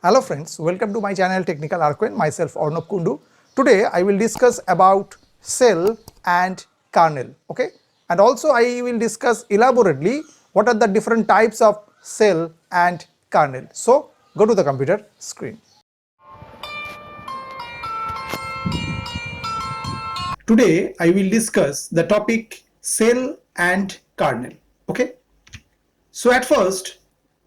Hello friends, welcome to my channel Technical Arcane, myself Arnab Kundu. Today I will discuss about cell and kernel, okay? And also I will discuss elaborately what are the different types of cell and kernel. So go to the computer screen. Today I will discuss the topic cell and kernel, okay? So at first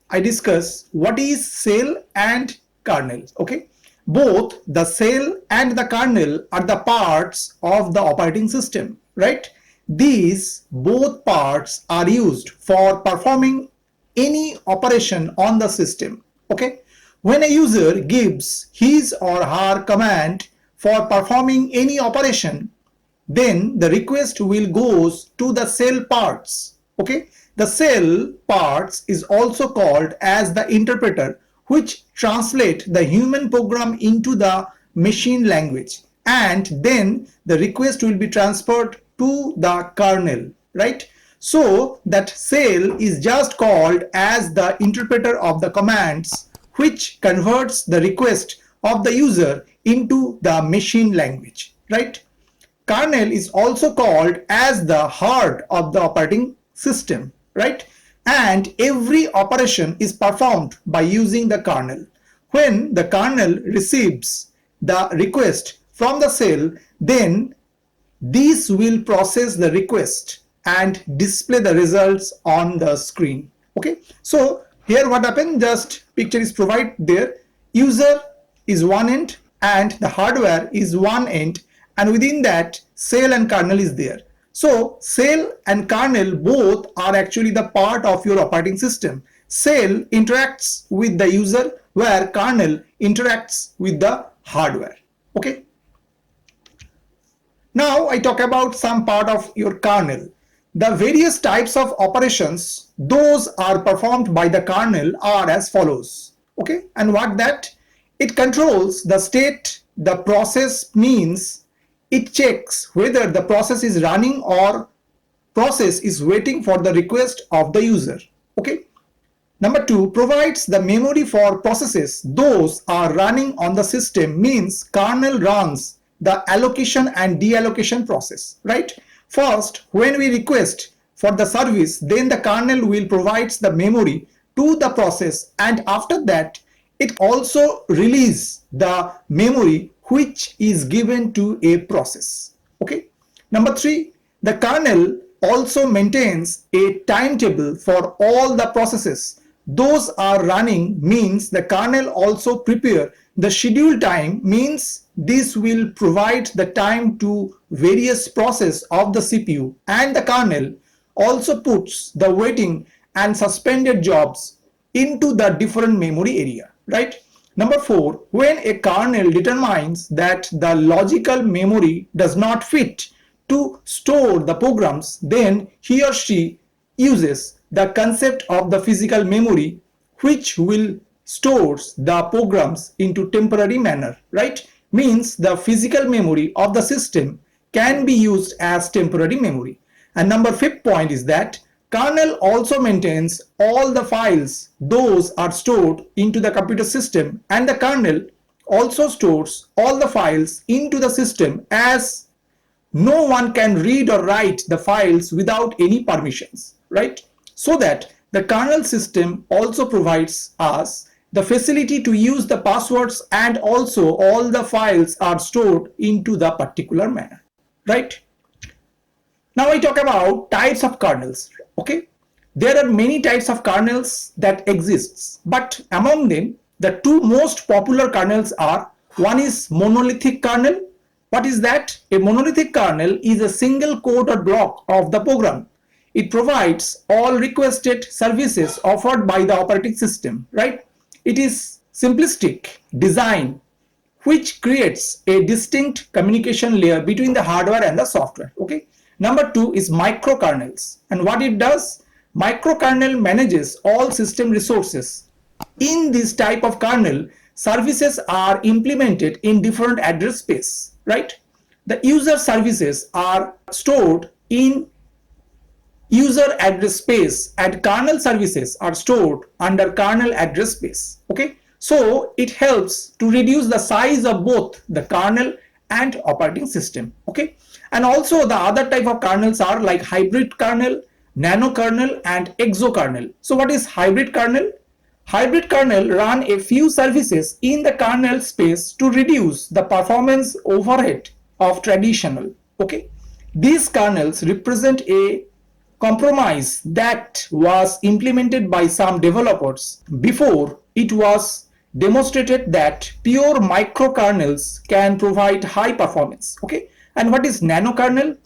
I discuss what is cell and kernel, okay? Both the cell and the kernel are the parts of the operating system, right? These both parts are used for performing any operation on the system, okay? When a user gives his or her command for performing any operation, then the request will goes to the cell parts, okay? The cell parts is also called as the interpreter, which translate the human program into the machine language, and then the request will be transferred to the kernel, right? So that cell is just called as the interpreter of the commands, which converts the request of the user into the machine language, right? Kernel is also called as the heart of the operating system, right? And every operation is performed by using the kernel. When the kernel receives the request from the cell, then this will process the request and display the results on the screen, okay? So here what happened, just picture is provided there. User is one end and the hardware is one end, and within that cell and kernel is there. So cell and kernel both are actually the part of your operating system. Cell interacts with the user where kernel interacts with the hardware, okay? Now I talk about some part of your kernel. The various types of operations, those are performed by the kernel are as follows, okay? And what that? It controls the state, the process means it checks whether the process is running or process is waiting for the request of the user, okay? Number two, provides the memory for processes. Those are running on the system, means kernel runs the allocation and deallocation process, right? First, when we request for the service, then the kernel will provide the memory to the process, and after that it also release the memory which is given to a process, okay? Number three, the kernel also maintains a timetable for all the processes those are running, means the kernel also prepare the schedule time, means this will provide the time to various process of the CPU, and the kernel also puts the waiting and suspended jobs into the different memory area, right? Number four, when a kernel determines that the logical memory does not fit to store the programs, then he or she uses the concept of the physical memory, which will stores the programs into temporary manner, right? Means the physical memory of the system can be used as temporary memory. And number fifth point is that kernel also maintains all the files, those are stored into the computer system, and the kernel also stores all the files into the system, as no one can read or write the files without any permissions, right? So that the kernel system also provides us the facility to use the passwords, and also all the files are stored into the particular manner, right? Now I talk about types of kernels, okay? There are many types of kernels that exists, but among them the two most popular kernels are, one is monolithic kernel. What is that? A monolithic kernel is a single code or block of the program. It provides all requested services offered by the operating system, right? It is simplistic design which creates a distinct communication layer between the hardware and the software, okay? Number two is microkernels, and what it does? Microkernel manages all system resources. In this type of kernel, services are implemented in different address space, right? The user services are stored in user address space, and kernel services are stored under kernel address space, okay? So it helps to reduce the size of both the kernel and operating system. Okay, and also the other type of kernels are like hybrid kernel, nano kernel, and exokernel. So what is hybrid kernel? Hybrid kernel run a few services in the kernel space to reduce the performance overhead of traditional. Okay, these kernels represent a compromise that was implemented by some developers before it was demonstrated that pure microkernels can provide high performance. Okay, and what is nanokernel?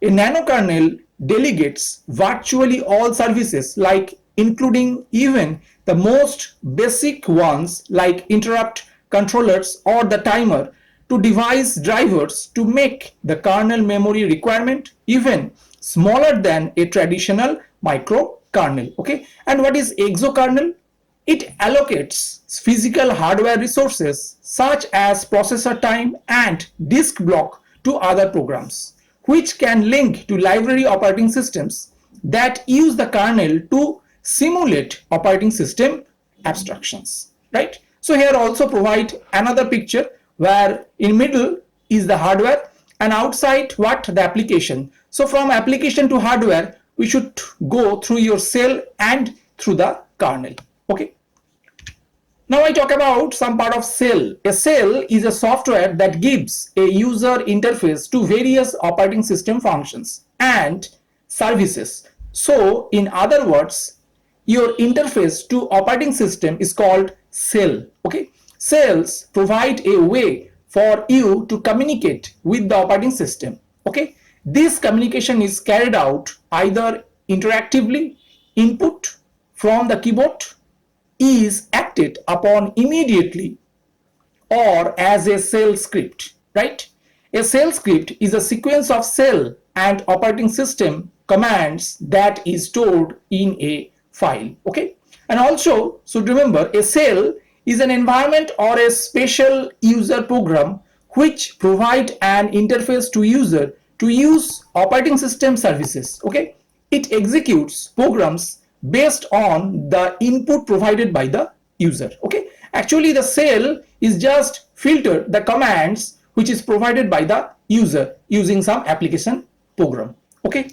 A nanokernel delegates virtually all services, like including even the most basic ones like interrupt controllers or the timer, to device drivers to make the kernel memory requirement even smaller than a traditional microkernel. Okay, and what is exokernel? It allocates physical hardware resources such as processor time and disk block to other programs, which can link to library operating systems that use the kernel to simulate operating system abstractions, right? So here also provide another picture where in middle is the hardware and outside what the application. So from application to hardware, we should go through your cell and through the kernel. Okay. Now I talk about some part of cell. A cell is a software that gives a user interface to various operating system functions and services. So in other words, your interface to operating system is called cell. Okay, cells provide a way for you to communicate with the operating system. Okay, this communication is carried out either interactively, input from the keyboard is acted upon immediately, or as a shell script, right? A shell script is a sequence of shell and operating system commands that is stored in a file. Okay, and also so remember, a shell is an environment or a special user program which provide an interface to user to use operating system services. Okay, it executes programs based on the input provided by the user. Okay, actually the shell is just filter the commands which is provided by the user using some application program. Okay,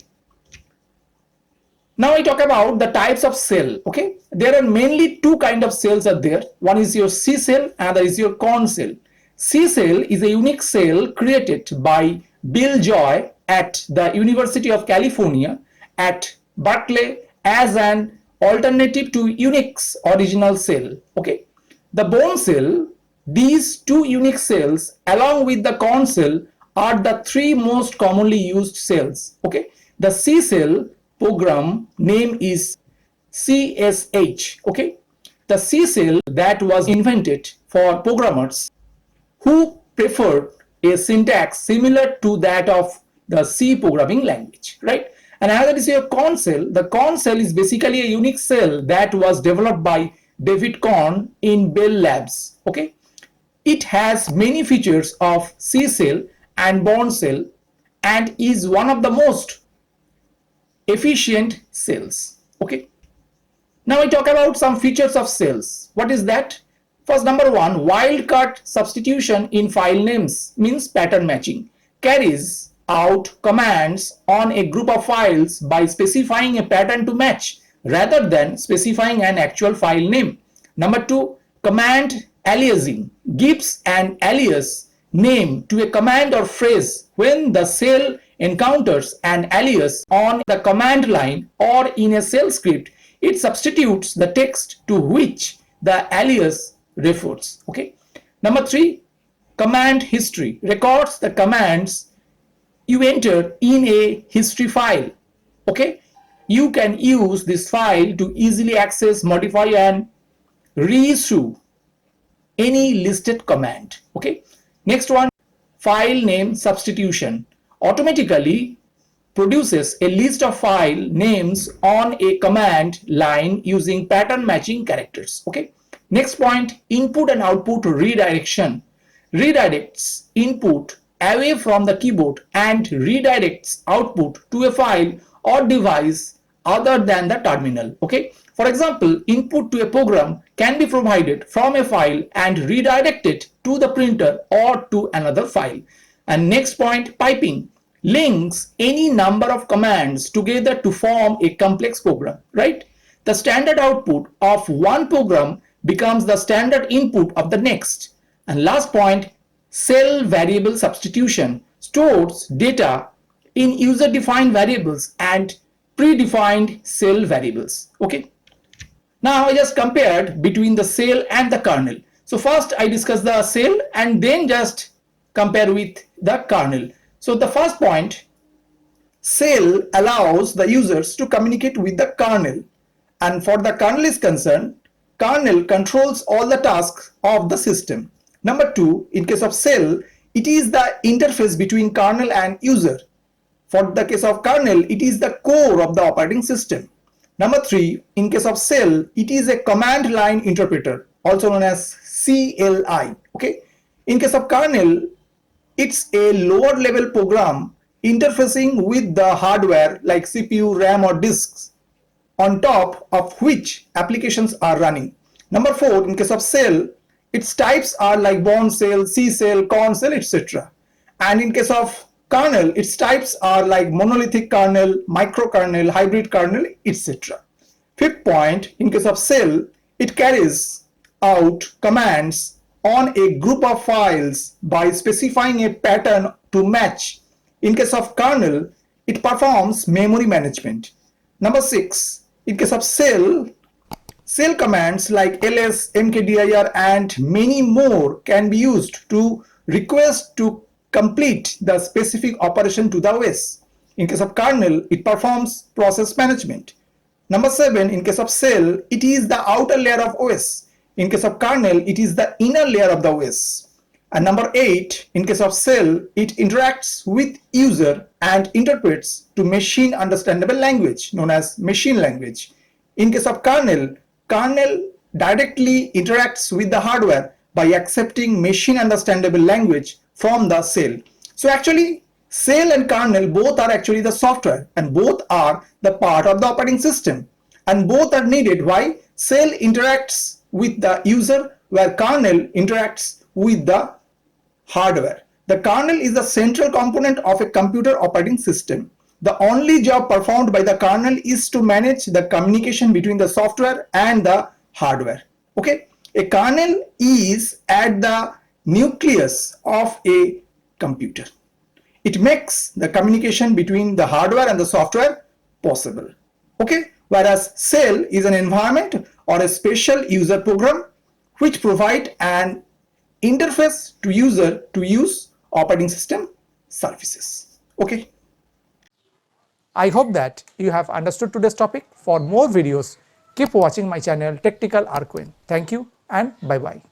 now I talk about the types of shell. Okay, there are mainly two kind of shells are there. One is your C shell, another is your corn shell. C shell is a unique shell created by Bill Joy at the University of California at Berkeley as an alternative to Unix original shell. Okay, the Bourne shell, these two unique shells along with the corn shell are the three most commonly used shells. Okay, the C shell program name is CSH. Okay, the C shell that was invented for programmers who preferred a syntax similar to that of the C programming language, right? And another is your Korn shell. The Korn shell is basically a unique shell that was developed by David Korn in Bell Labs. Okay, it has many features of C shell and Bourne shell and is one of the most efficient shells. Okay, now I talk about some features of shells. What is that? First, number one, wildcard substitution in file names means pattern matching. Carries out commands on a group of files by specifying a pattern to match rather than specifying an actual file name. Number two, command aliasing gives an alias name to a command or phrase when the shell encounters an alias on the command line or in a shell script. It substitutes the text to which the alias refers. Okay. Number three, command history records the commands you enter in a history file. Okay, you can use this file to easily access, modify and reissue any listed command. Okay, next one, file name substitution automatically produces a list of file names on a command line using pattern matching characters. Okay, next point, input and output redirection redirects input away from the keyboard and redirects output to a file or device other than the terminal. Okay. For example, input to a program can be provided from a file and redirected to the printer or to another file. And next point, piping links any number of commands together to form a complex program, right? The standard output of one program becomes the standard input of the next. And last point, cell variable substitution stores data in user-defined variables and predefined cell variables. Okay. Now I just compared between the cell and the kernel. So first I discuss the cell and then just compare with the kernel. So the first point, cell allows the users to communicate with the kernel, and for the kernel is concerned, kernel controls all the tasks of the system. Number two, in case of cell, it is the interface between kernel and user. For the case of kernel, it is the core of the operating system. Number three, in case of cell, it is a command line interpreter, also known as CLI. Okay. In case of kernel, it's a lower level program interfacing with the hardware like CPU, RAM or disks, on top of which applications are running. Number four, in case of cell, its types are like Bourne cell, C cell, Corn cell, etc. And in case of kernel, its types are like monolithic kernel, microkernel, hybrid kernel, etc. Fifth point, in case of cell, it carries out commands on a group of files by specifying a pattern to match. In case of kernel, it performs memory management. Number six, in case of cell commands like ls, mkdir and many more can be used to request to complete the specific operation to the OS. In case of kernel, it performs process management. Number seven, in case of cell, it is the outer layer of OS. In case of kernel, it is the inner layer of the OS. And number eight, in case of cell, it interacts with user and interprets to machine understandable language known as machine language. In case of kernel directly interacts with the hardware by accepting machine understandable language from the cell. So actually, cell and kernel both are actually the software and both are the part of the operating system and both are needed. Why? Cell interacts with the user where kernel interacts with the hardware. The kernel is the central component of a computer operating system. The only job performed by the kernel is to manage the communication between the software and the hardware. Okay, a kernel is at the nucleus of a computer. It makes the communication between the hardware and the software possible. Okay, whereas cell is an environment or a special user program which provide an interface to user to use operating system services. Okay. I hope that you have understood today's topic. For more videos, keep watching my channel Technical Archwin. Thank you and bye-bye.